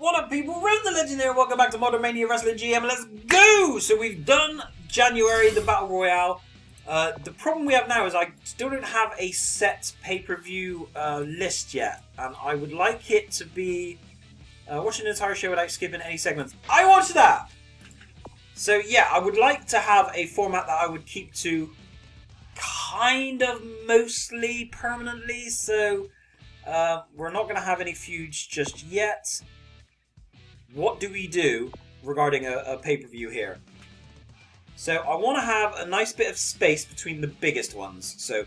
What up, people? Rev the Legend here. Welcome back to Modern Mania Wrestling GM. Let's go! So we've done January, the Battle Royale. The problem we have now is I still don't have a set pay-per-view list yet. And I would like it to be watching the entire show without skipping any segments. I watched that! So yeah, I would like to have a format that I would keep to kind of mostly permanently. So we're not going to have any feuds just yet. What do we do regarding a pay-per-view here? So I want to have a nice bit of space between the biggest ones. So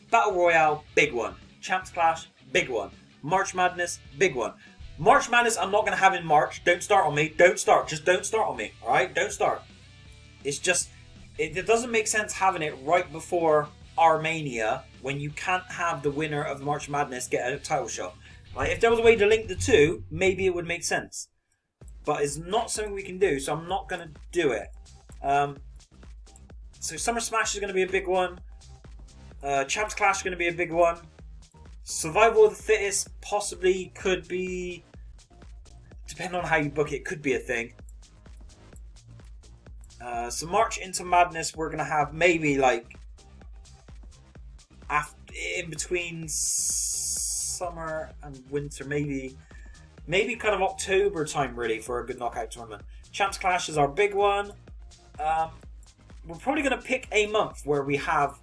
Battle Royale, big one. Champs Clash, big one. March Madness, big one. March Madness I'm not going to have in March. Don't start on me. Don't start. Just don't start on me. Alright? Don't start. It's just, it doesn't make sense having it right before our Mania when you can't have the winner of March Madness get a title shot. Like, if there was a way to link the two, maybe it would make sense. But it's not something we can do, so I'm not going to do it. So Summer Smash is going to be a big one. Champs Clash is going to be a big one. Survival of the Fittest possibly could be, depending on how you book it, could be a thing. So March into Madness, we're going to have maybe like in between summer and winter, maybe kind of October time really for a good knockout tournament. Champs Clash is our big one. We're probably going to pick a month where we have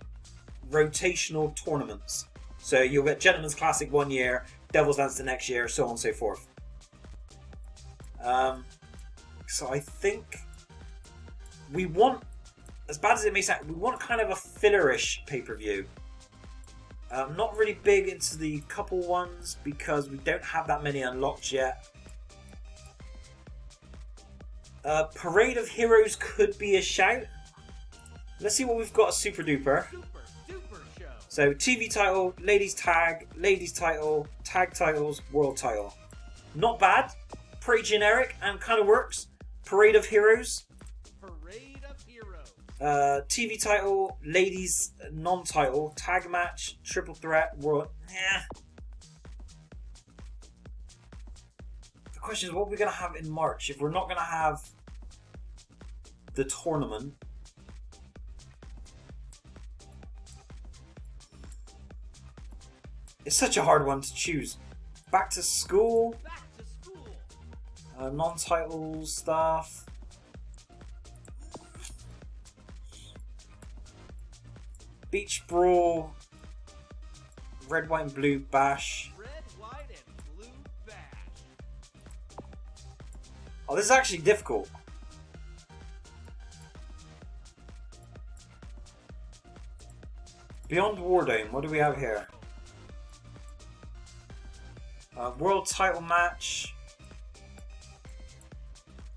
rotational tournaments. So you'll get Gentleman's Classic one year, Devil's Dance the next year, so on and so forth. So I think we want, as bad as it may sound, we want kind of a fillerish pay-per-view. Not really big into the couple ones because we don't have that many unlocked yet. Parade of Heroes could be a shout. Let's see what we've got. A Super Duper. So TV title, ladies title, tag titles, world title. Not bad. Pretty generic and kind of works. Parade of Heroes. TV title, ladies non-title, tag match, triple threat, world. Yeah. The question is, what are we going to have in March if we're not going to have the tournament? It's such a hard one to choose. Back to school. Non-title stuff. Beach Brawl, Red, White and Blue Bash. Oh, this is actually difficult. Beyond Wardome, what do we have here? World title match.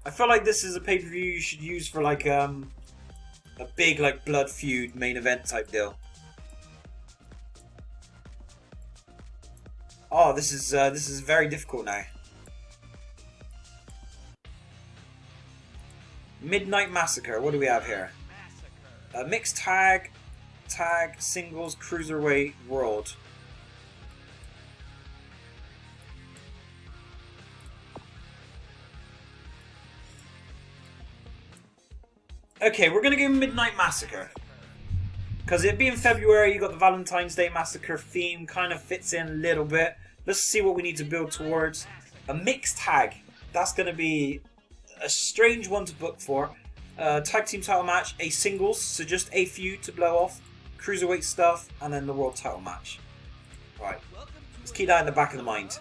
I feel like this is a pay-per-view you should use for like a big like blood feud main event type deal. Oh, this is very difficult now. Midnight Massacre. What do we have here? Mixed tag, singles, cruiserweight, world. Okay, we're going to go Midnight Massacre. Because it being February, you got the Valentine's Day Massacre theme, kind of fits in a little bit. Let's see what we need to build towards. A mixed tag. That's going to be a strange one to book for. Tag team title match, a singles, so just a feud to blow off. Cruiserweight stuff, and then the world title match. Right, let's keep that in the back of the mind.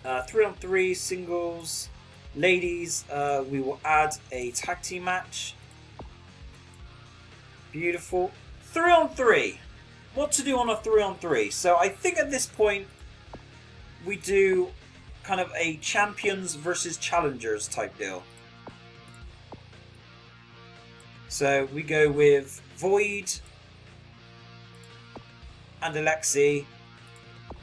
3-on-3 singles. Ladies, we will add a tag team match. Beautiful. 3-on-3. What to do on a 3-on-3? So I think at this point we do kind of a champions versus challengers type deal. So we go with Void and Alexi.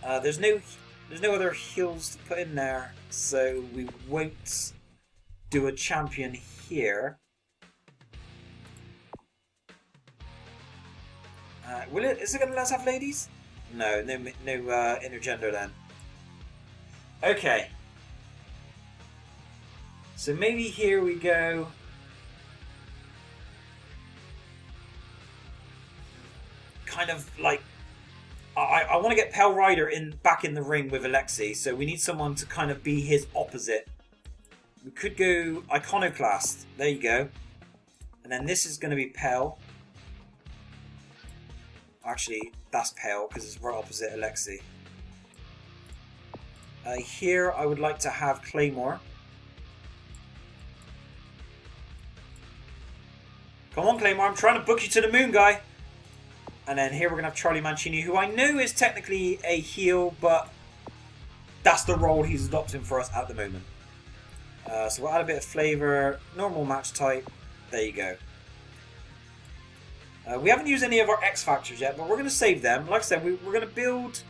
There's no other heels to put in there, so we won't do a champion here. Is it going to let us have ladies? No intergender then. Okay. So maybe here we go. Kind of like I want to get Pale Rider back in the ring with Alexei, so we need someone to kind of be his opposite. We could go Iconoclast. There you go. And then this is going to be Pale. Actually, that's Pale because it's right opposite Alexei. Here I would like to have Claymore. Come on, Claymore, I'm trying to book you to the moon, guy. And then here we're going to have Charlie Mancini, who I know is technically a heel, but that's the role he's adopting for us at the moment. So we'll add a bit of flavour, normal match type. There you go. We haven't used any of our X Factors yet, but we're going to save them. Like I said, we're going to build...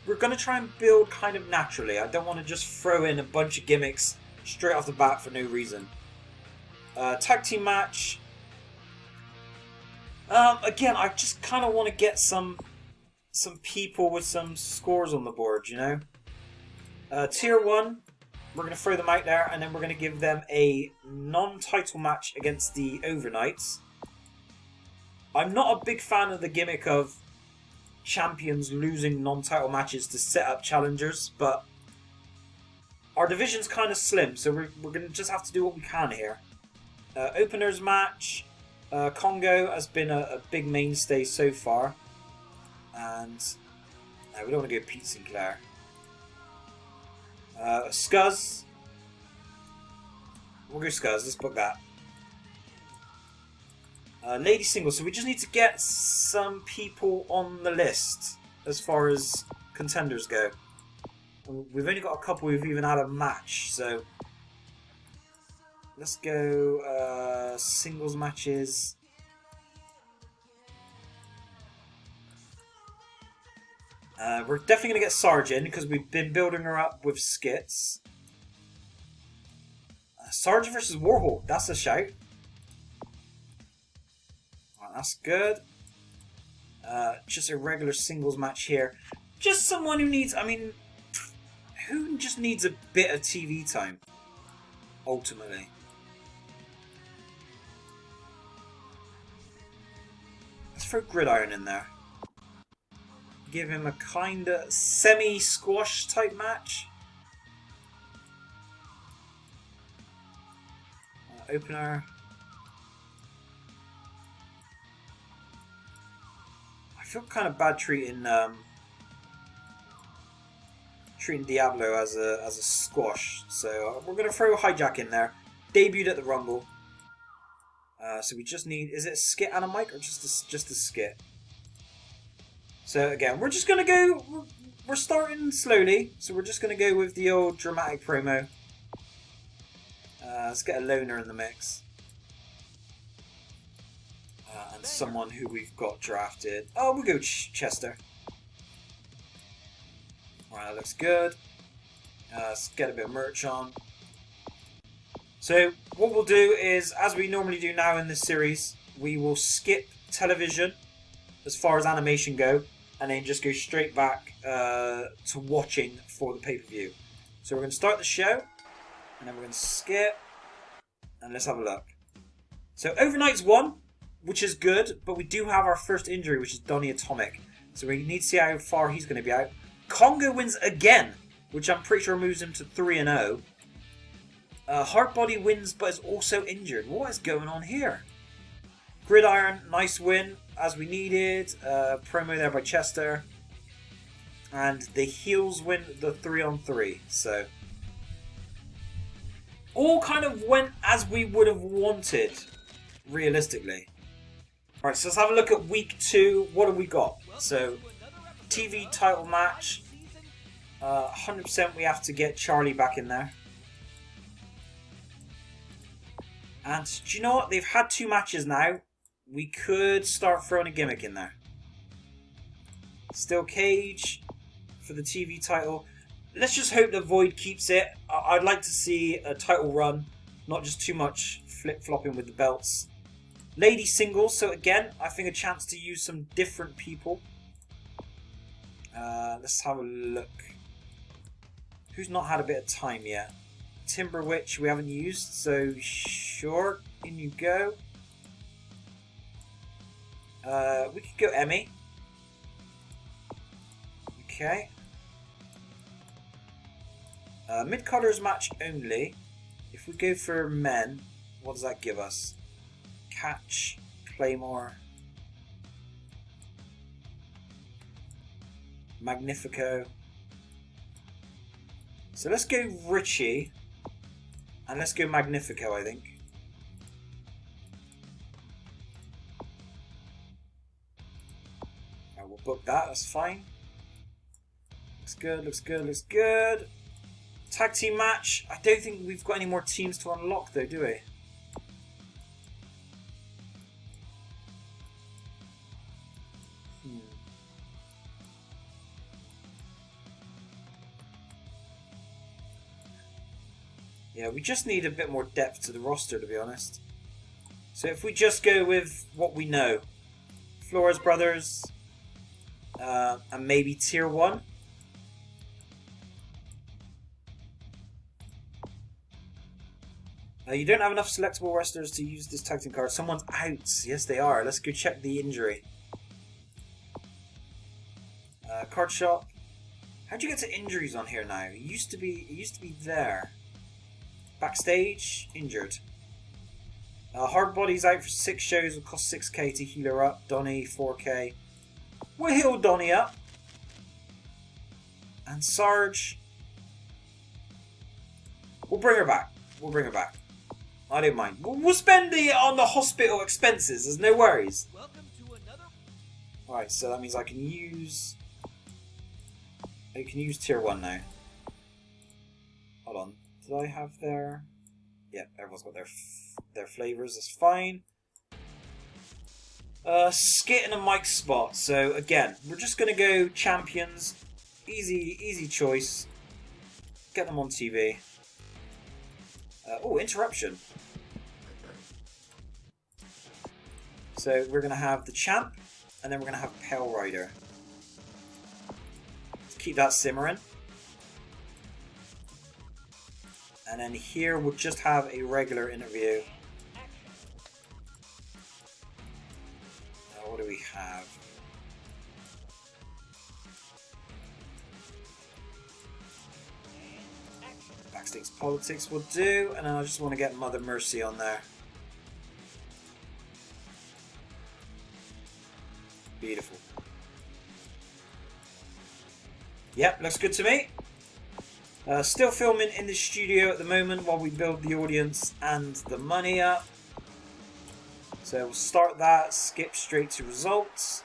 We're going to try and build kind of naturally. I don't want to just throw in a bunch of gimmicks straight off the bat for no reason. Tag team match. Again, I just kind of want to get some people with some scores on the board, you know. Tier 1, we're going to throw them out there, and then we're going to give them a non-title match against the Overnights. I'm not a big fan of the gimmick of champions losing non-title matches to set up challengers, but our division's kind of slim, so we're going to just have to do what we can here. Openers match. Congo has been a big mainstay so far, and no, we don't want to go Pete Sinclair. Scuzz, we'll go Scuzz. Let's book that. Lady Single. So we just need to get some people on the list as far as contenders go. We've only got a couple who've even had a match, so. Let's go singles matches. We're definitely going to get Sarge in because we've been building her up with skits. Sarge versus Warhol. That's a shout. Right, that's good. Just a regular singles match here. Just someone who needs... I mean, who just needs a bit of TV time? Ultimately. Let's throw Gridiron in there. Give him a kind of semi-squash type match. Opener. I feel kind of bad treating Diablo as a squash, so we're gonna throw Hijack in there. Debuted at the Rumble. So we just need, is it a skit and a mic or just a skit? So again, we're just going to go, we're starting slowly, so we're just going to go with the old dramatic promo. Let's get a loner in the mix. And someone who we've got drafted. Oh, we'll go Chester. Alright, that looks good. Let's get a bit of merch on. So what we'll do is, as we normally do now in this series, we will skip television as far as animation go, and then just go straight back to watching for the pay-per-view. So we're going to start the show, and then we're going to skip, and let's have a look. So Overnight's won, which is good, but we do have our first injury, which is Donny Atomic. So we need to see how far he's going to be out. Congo wins again, which I'm pretty sure moves him to 3-0. Hardbody wins, but is also injured. What is going on here? Gridiron, nice win, as we needed. Promo there by Chester. And the heels win the 3-on-3. So, all kind of went as we would have wanted, realistically. Alright, so let's have a look at week 2. What have we got? So, TV title match. 100% we have to get Charlie back in there. And do you know what? They've had 2 matches now. We could start throwing a gimmick in there. Still Cage for the TV title. Let's just hope that Void keeps it. I'd like to see a title run. Not just too much flip-flopping with the belts. Lady singles. So again, I think a chance to use some different people. Let's have a look. Who's not had a bit of time yet? Timber Witch we haven't used, so sure, in you go. We could go Emmy. Okay. Mid-carders match only. If we go for men, what does that give us? Catch, Claymore, Magnifico. So let's go Richie, and let's go Magnifico, I think. Alright, we'll book that, that's fine. Looks good, looks good, looks good. Tag team match. I don't think we've got any more teams to unlock though, do we? Yeah, we just need a bit more depth to the roster, to be honest. So if we just go with what we know. Flores Brothers. And maybe Tier 1. You don't have enough selectable wrestlers to use this tag team card. Someone's out. Yes, they are. Let's go check the injury. Card shop. How'd you get to injuries on here now? It used to be there. Backstage, injured. Hard Body's out for 6 shows. Will cost 6k to heal her up. Donnie, 4k. We'll heal Donnie up. And Sarge. We'll bring her back. We'll bring her back. I don't mind. We'll spend it on the hospital expenses. There's no worries. Alright, so that means I can use Tier 1 now. Hold on. Did I have their... Yeah, everyone's got their flavors. That's fine. Skit and a mic spot. So again, we're just going to go champions. Easy choice. Get them on TV. Oh, interruption. So we're going to have the champ, and then we're going to have Pale Rider. Let's keep that simmering. And then here we'll just have a regular interview. What do we have? Backstage politics will do, and then I just want to get Mother Mercy on there. Beautiful. Yep, looks good to me. Still filming in the studio at the moment while we build the audience and the money up. So we'll start that, skip straight to results.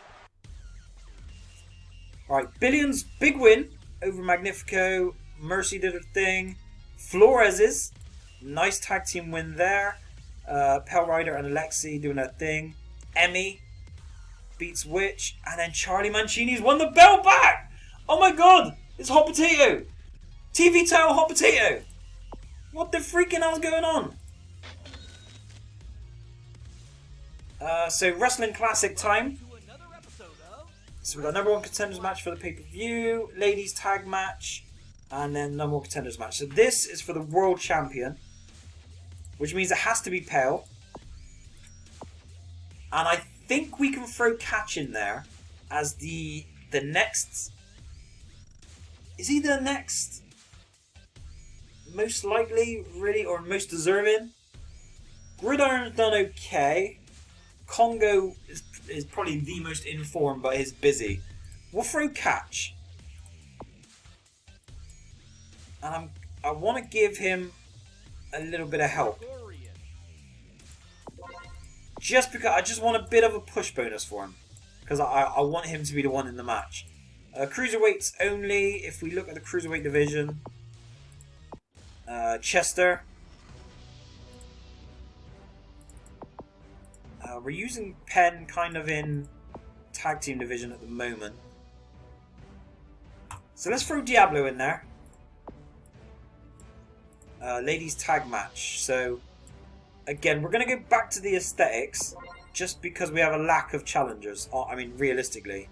Alright, Billions, big win over Magnifico. Mercy did her thing. Flores's, nice tag team win there. Pale Rider and Alexi doing their thing. Emmy beats Witch. And then Charlie Mancini's won the belt back! Oh my god! It's Hot Potato! TV title Hot Potato! What the freaking hell's going on? So Wrestling Classic time. So we've got number 1 contenders match for the pay-per-view, ladies tag match, and then number 1 contenders match. So this is for the world champion, which means it has to be Pale. And I think we can throw Catch in there as the next. Is he the next? Most likely, really, or most deserving. Gridiron's done okay. Congo is probably the most informed, but is busy. We'll throw Catch. And I want to give him a little bit of help. Just because I just want a bit of a push bonus for him. Because I want him to be the one in the match. Cruiserweights only. If we look at the Cruiserweight division. Chester. We're using Penn kind of in tag team division at the moment. So let's throw Diablo in there. Ladies tag match. So again, we're going to go back to the aesthetics just because we have a lack of challengers. I mean, realistically.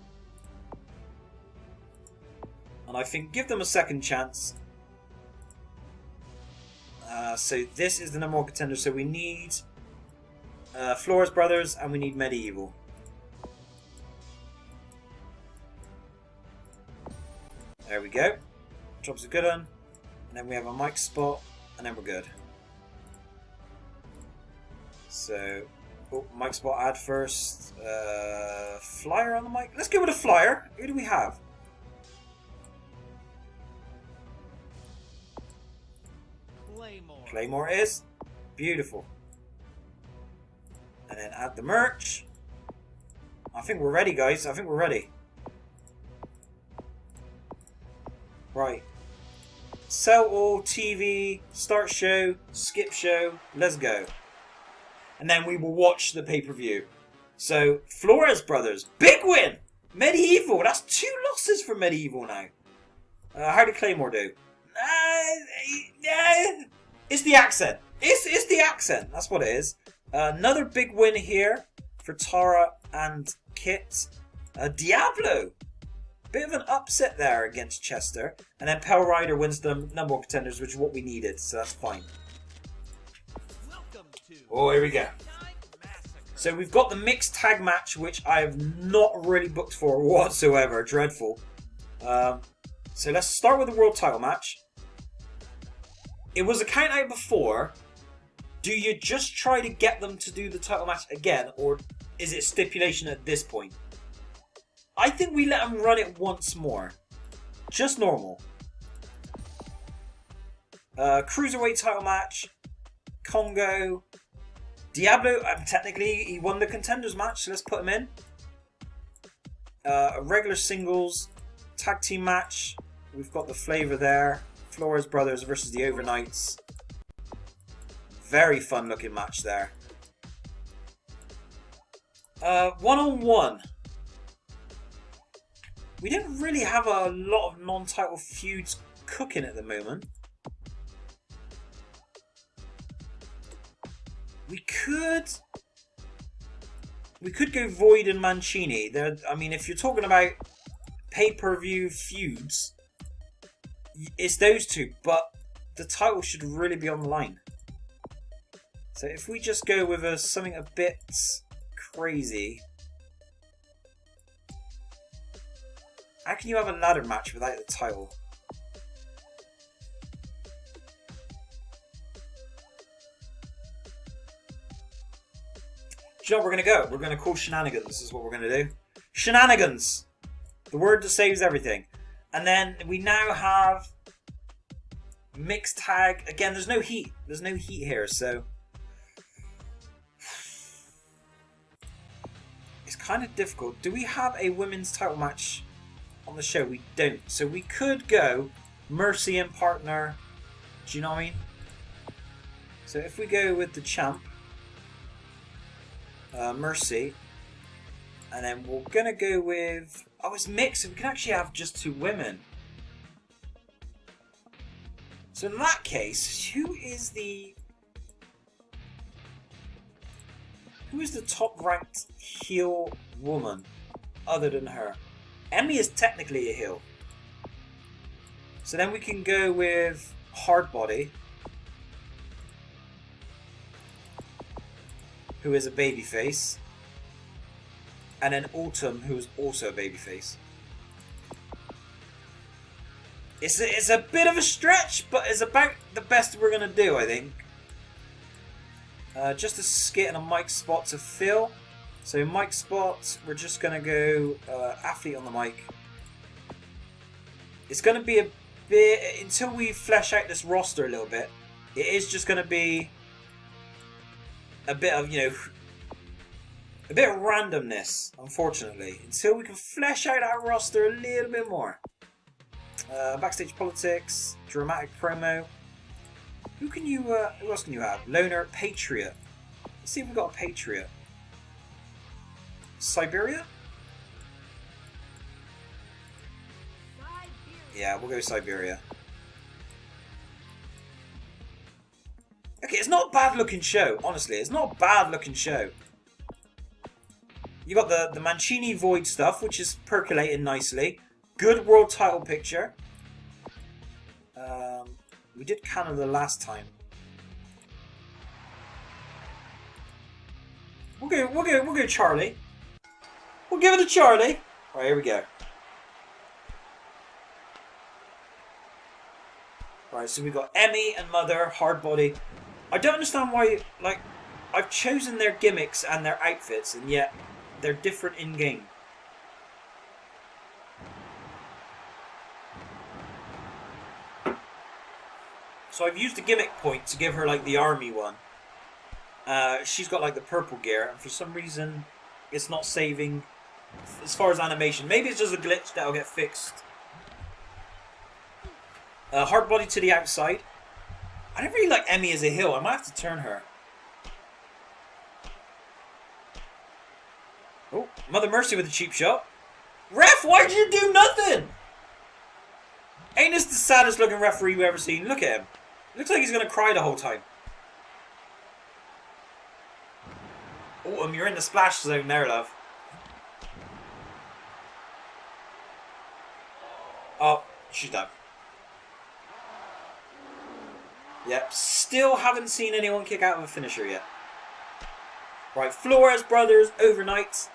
And I think give them a second chance. So this is the number one contender. So we need Flores Brothers and we need Medieval. There we go. Drops a good one. And then we have a mic spot. And then we're good. So, oh, mic spot add first. Flyer on the mic. Let's go with a flyer. Who do we have? Claymore is. Beautiful. And then add the merch. I think we're ready, guys. I think we're ready. Right. Sell all, TV, start show, skip show, let's go. And then we will watch the pay-per-view. So, Flores Brothers, big win! Medieval, that's 2 losses for Medieval now. How did Claymore do? It's the accent. It's the accent, that's what it is. Another big win here for Tara and Kit. Diablo. Bit of an upset there against Chester. And then Pell Rider wins the number 1 contenders, which is what we needed, so that's fine. Oh, here we go. So we've got the mixed tag match, which I have not really booked for whatsoever. Dreadful. So let's start with the world title match. It was a count out before. Do you just try to get them to do the title match again, or is it stipulation at this point? I think we let them run it once more. Just normal. Cruiserweight title match. Congo. Diablo, technically he won the contenders match, so let's put him in. A regular singles tag team match. We've got the flavor there. Flores Brothers versus the Overnights. Very fun looking match there. One-on-one. We don't really have a lot of non-title feuds cooking at the moment. We could go Void and Mancini. I mean, if you're talking about pay-per-view feuds, it's those two, but the title should really be on the line. So if we just go with something a bit crazy. How can you have a ladder match without the title? Do you know what we're going to go? We're going to call Shenanigans. This is what we're going to do. Shenanigans! The word that saves everything. And then we now have mixed tag. Again, there's no heat. There's no heat here, so it's kind of difficult. Do we have a women's title match on the show? We don't. So we could go Mercy and partner. Do you know what I mean? So if we go with the champ, Mercy, and then we're going to go with... Oh, it's mixed, so we can actually have just 2 women. So in that case, who is the top ranked heel woman other than her? Emmy is technically a heel. So then we can go with Hardbody, who is a babyface, and then Autumn, who is also a babyface. It's a bit of a stretch, but it's about the best we're going to do, I think. Just a skit and a mic spot to fill. So mic spot, we're just going to go athlete on the mic. It's going to be a bit, until we flesh out this roster a little bit, it is just going to be a bit of, a bit of randomness, unfortunately, until we can flesh out our roster a little bit more. Backstage politics, dramatic promo. Who else can you have? Loner, Patriot. Let's see if we've got a Patriot. Siberia? Yeah, we'll go Siberia. Okay, it's not a bad looking show, honestly. It's not a bad looking show. You got the Mancini Void stuff, which is percolating nicely. Good world title picture. We did Canada last time. We'll go Charlie. We'll give it to Charlie. All right, here we go. All right, so we've got Emmy and Mother, hard body. I don't understand why. Like, I've chosen their gimmicks and their outfits, and yet they're different in game. So I've used the gimmick point to give her like the army one. She's got like the purple gear, and for some reason, it's not saving as far as animation. Maybe it's just a glitch that'll get fixed. Hard body to the outside. I don't really like Emmy as a heel. I might have to turn her. Oh, Mother Mercy with a cheap shot. Ref, why'd you do nothing? Ain't this the saddest looking referee we've ever seen? Look at him. Looks like he's going to cry the whole time. Autumn, you're in the splash zone there, love. Oh, she's done. Yep, still haven't seen anyone kick out of a finisher yet. Right, Flores brothers, overnights.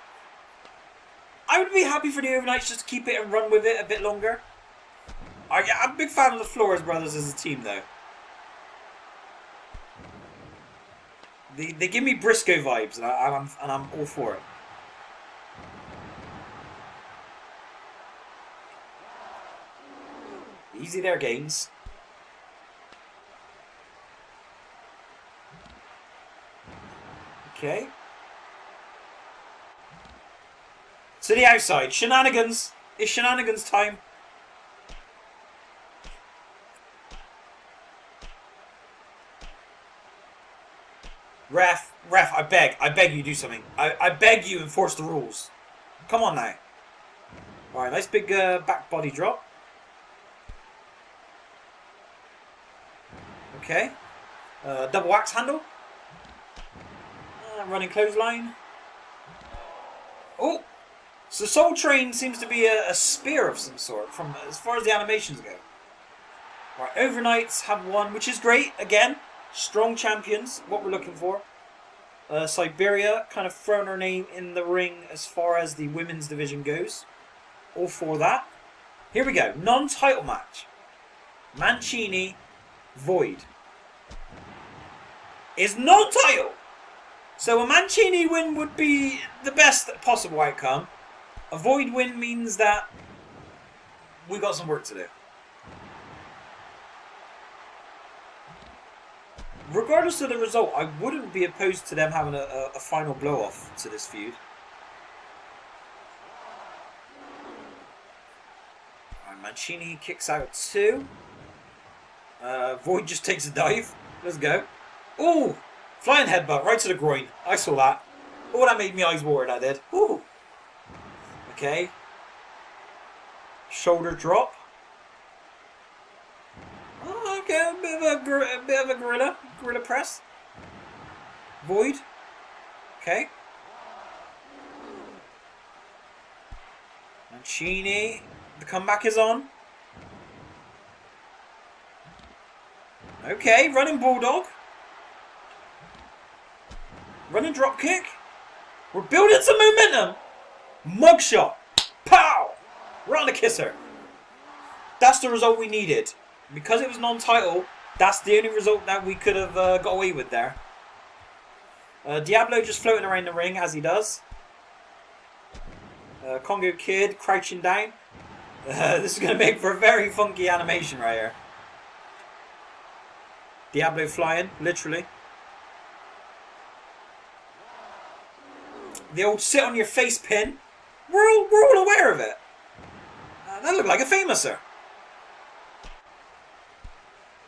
I would be happy for the overnights just to keep it and run with it a bit longer. I'm a big fan of the Flores brothers as a team, though. They give me Briscoe vibes, and I'm all for it. Easy there, Gaines. Okay. To the outside. Shenanigans. It's shenanigans time. Ref, I beg you do something. I beg you enforce the rules. Come on now. Alright, nice big back body drop. Okay. Double axe handle. Running clothesline. Oh! So Soul Train seems to be a spear of some sort, from as far as the animations go. Right, overnights have won, which is great. Again, strong champions, what we're looking for. Siberia kind of thrown her name in the ring as far as the women's division goes. All for that. Here we go, non-title match. Mancini, Void. Is non-title. So a Mancini win would be the best possible outcome. A Void win means that we got some work to do. Regardless of the result, I wouldn't be opposed to them having a final blow-off to this feud. Right, Mancini kicks out 2. Void just takes a dive. Let's go. Ooh! Flying headbutt right to the groin. I saw that. Oh, that made me eyes water, that did. Ooh. Okay. Shoulder drop. Oh, okay, a bit of a gorilla press. Void. Okay. Mancini. The comeback is on. Okay, running bulldog. Running drop kick. We're building some momentum. Mugshot. Pow! Right on the kisser. That's the result we needed. Because it was non-title, that's the only result that we could have got away with there. Diablo just floating around the ring as he does. Congo Kid crouching down. This is going to make for a very funky animation right here. Diablo flying, literally. The old sit on your face pin. We're all aware of it. That looked like a famouser.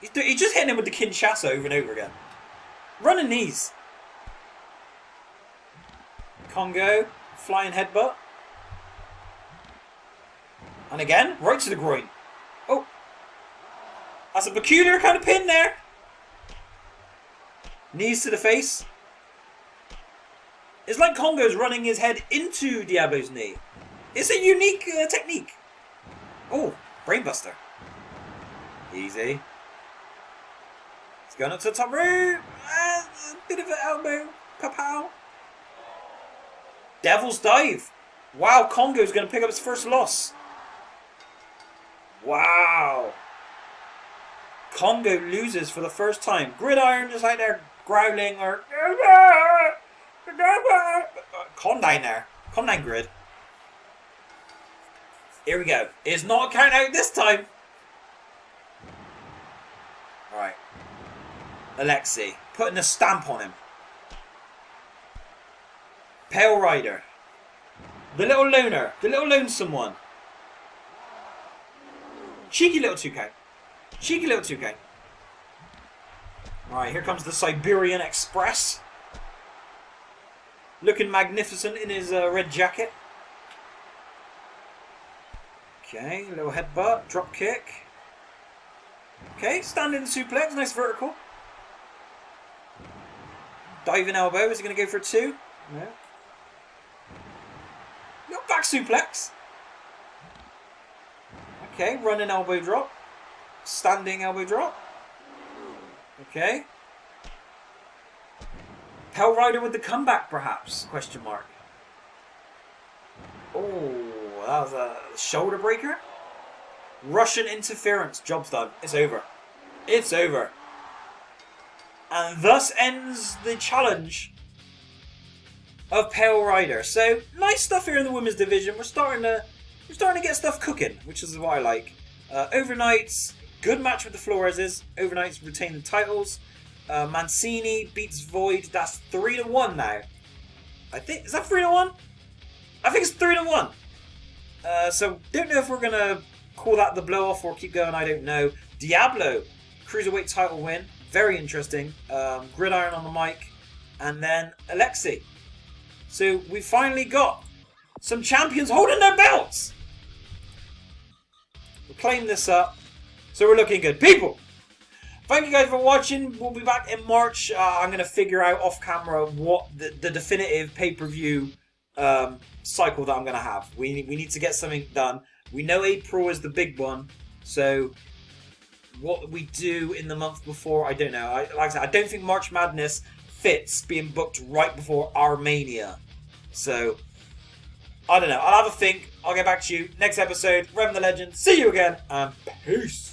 He's just hitting him with the Kinshasa over and over again. Running knees. Congo. Flying headbutt. And again, right to the groin. Oh. That's a peculiar kind of pin there. Knees to the face. It's like Congo's running his head into Diablo's knee. It's a unique technique. Oh, brainbuster. Easy. He's going up to the top rope. A bit of an elbow. Pow-pow. Devil's Dive. Wow, Congo's going to pick up his first loss. Wow. Congo loses for the first time. Gridiron is out there growling or... Calm down there. Calm down, Grid. Here we go. It's not a count out this time. Right. Alexei. Putting a stamp on him. Pale Rider. The little loner. The little lonesome one. Cheeky little 2K. Cheeky little 2K. Right, here comes the Siberian Express. Looking magnificent in his red jacket. Okay, a little headbutt, drop kick. Okay, standing suplex, nice vertical. Diving elbow, is he going to go for a 2? No. Little back suplex. Okay, running elbow drop. Standing elbow drop. Okay. Hell Rider with the comeback, perhaps? Question mark. Oh, that was a shoulder breaker. Russian interference. Job's done. It's over. It's over. And thus ends the challenge of Pale Rider. So nice stuff here in the women's division. We're starting to get stuff cooking, which is what I like. Overnights, good match with the Floreses. Overnights retain the titles. Mancini beats Void. That's 3-1 now. I think, is that 3-1? I think it's 3-1. So don't know if we're gonna call that the blow off or keep going. I don't know. Diablo, cruiserweight title win. Very interesting. Gridiron on the mic, and then Alexei. So we finally got some champions holding their belts. We'll claim this up. So we're looking good. People, thank you guys for watching. We'll be back in March. I'm going to figure out off camera what the definitive pay-per-view cycle that I'm going to have. We need to get something done. We know April is the big one. So what we do in the month before, I don't know. Like I said, I don't think March Madness fits being booked right before our Mania. So I don't know. I'll have a think. I'll get back to you next episode. Revan the Legend. See you again, and peace.